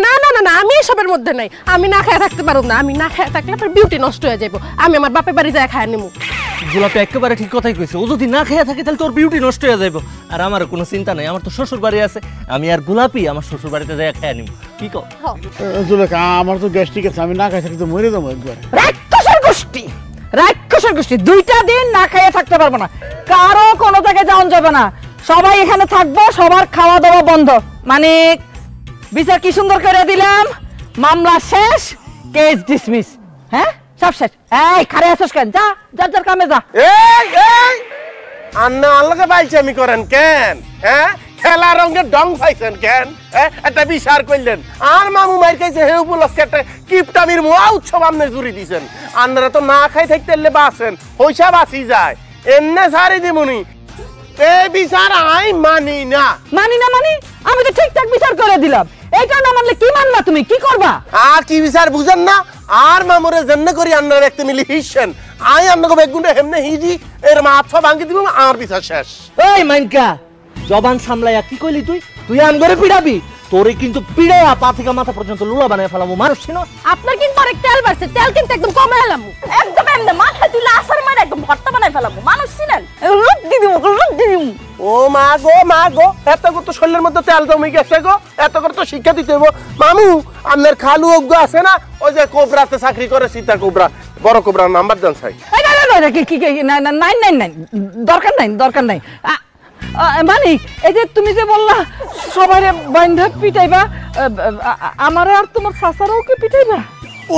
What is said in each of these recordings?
না না না না আমি এসবের মধ্যে নাই। আমি না খেয়ে থাকতে পারব না। আমি না খেয়ে থাকলে আপনার বিউটি নষ্ট হয়ে যাবো। আমি আমার বাপের বাড়ি যায় খায় নিমু। গোলাপি একেবারে ঠিক কথাই কইছে। ও যদি না খেয়ে থাকে তাহলে তোর বিউটি নষ্ট হয়ে যাইব। আর আমার কোনো চিন্তা নাই, আমার তো শ্বশুর বাড়ি আছে। আমি আর গোলাপি আমার শ্বশুর বাড়িতে যাই খেয়ে নিব। কি কও? জুলেখা, আমার তো গ্যাস্ট্রিক আছে, আমি না খাই থাকি তো মরে যাবো একবার। রাক্ষসের গোষ্ঠী 2টা দিন না খেয়ে থাকতে পারবো না। কারো কোনো জায়গায় যাওয়া যাবে না, সবাই এখানে থাকবো, সবার খাওয়া দাওয়া বন্ধ। মানে বিচার কি সুন্দর করে দিলাম, মামলা শেষ, কেস ডিসমিস। হ্যাঁ, সব শেষ। এই খারে আসছ কেন? যা যার যার কামে যা। এই এই আন্না আল্লাহকে বাইছে আমি করেন কেন? হ্যাঁ, খেলা রঙের ডং পাইছেন কেন? একটা বিচার করলেন আর মামু মাইর খাইছে হে উপলক্ষে একটা কিপটামির মোয়া উৎসব আপনি জুড়ি দিছেন। আপনারা তো না খাই থাকতে বাঁচেন, পয়সা বাঁচি যায় এমনি সারি দিমুনি। এই বিচার আই মানি না। মানি না মানে? আমি তো ঠিকঠাক বিচার করে দিলাম। এটা না মানলে কি মানবা তুমি? কি করবা? আর কি বিচার বুঝেন না? আর মামুরে জন্য করি আপনারা দেখতে মিলি হিসেন। আই আপনাকে বেগুনটা হেমনে হিজি এর মাথা ভাঙি দিব, আমার বিচার শেষ। এই মাইনকা, জবান সামলাইয়া কি কইলি তুই? তুই আম করে পিড়াবি? তোরে কিন্তু পিড়াইয়া পা থেকে মাথা পর্যন্ত লুলা বানায় ফেলামু। মানুষ ছিল আপনার কিন্তু অনেক তেল বাড়ছে। তেল কিন্তু একদম কমে এলাম। একদম এমনি মাথা তুলে আসার মানে একদম ভর্তা বানাই ফেলাবো। মানুষ ছিলেন ও মা গো, এত কত শরীরের মধ্যে তেল জমে গেছে গো। এত করে তো শিক্ষা দিতে হইব। মামু আপনার খালু অজ্ঞ আছে না, ওই যে কোবরাতে চাকরি করে, সীতা কোবরা, বড় কোবরার নাম্বার দেন চাই। নাই, দরকার নাই। মানিক, এই যে তুমি যে বললা সবাই বান্ধব পিটাইবা, আমারে আর তোমার শাসারাও কি পিটাইবা?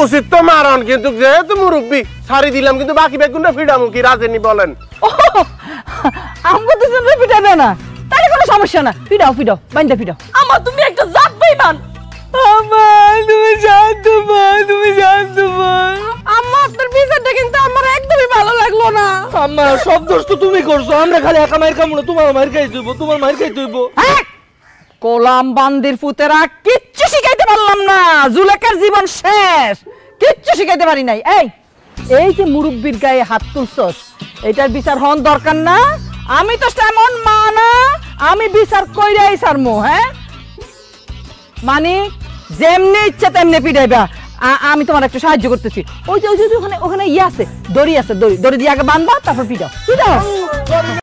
উচিত তো মারণ, কিন্তু যেহেতু মুরব্বী ছাড়ি দিলাম, কিন্তু বাকি বেগুনটা ফিডামু কি রাজেনি বলেন? আমগো দুজনে পিটাবে না, তাহলে কোনো সমস্যা না। পিটাও বান্ধব পিটাও। আমার তুমি একটা জাত বেইমান। তুমি জানতো আম্মা আপনার বিচারটা কিন্তু আমার একদমই ভালো লাগলো না। আম্মা, সব দোষ তো তুমি করছো। আমরা খালি একা মাইর খামু না, তোমার মাইর খাই দইব, তোমার মাইর খাই দইব। কোলাম বান্দির পুতেরা, কিচ্ছু শিখাইতে পারলাম না। জুলেখার জীবন শেষ, কিচ্ছু শিখাইতে পারি নাই। এই যে মুরব্বির গায়ে হাত তুলছস, এটার বিচার হন দরকার না। আমি তো তেমন মা না, আমি বিচার কইরাই ছাড়মু। হ্যাঁ, মানে যেমনি ইচ্ছা তেমনি পিটাইবা। আমি তোমার একটু সাহায্য করতেছি। ওই যে ওখানে ইয়ে আছে, দড়ি আছে, দড়ি দিয়ে আগে বাঁধবা, তারপর পিটাও।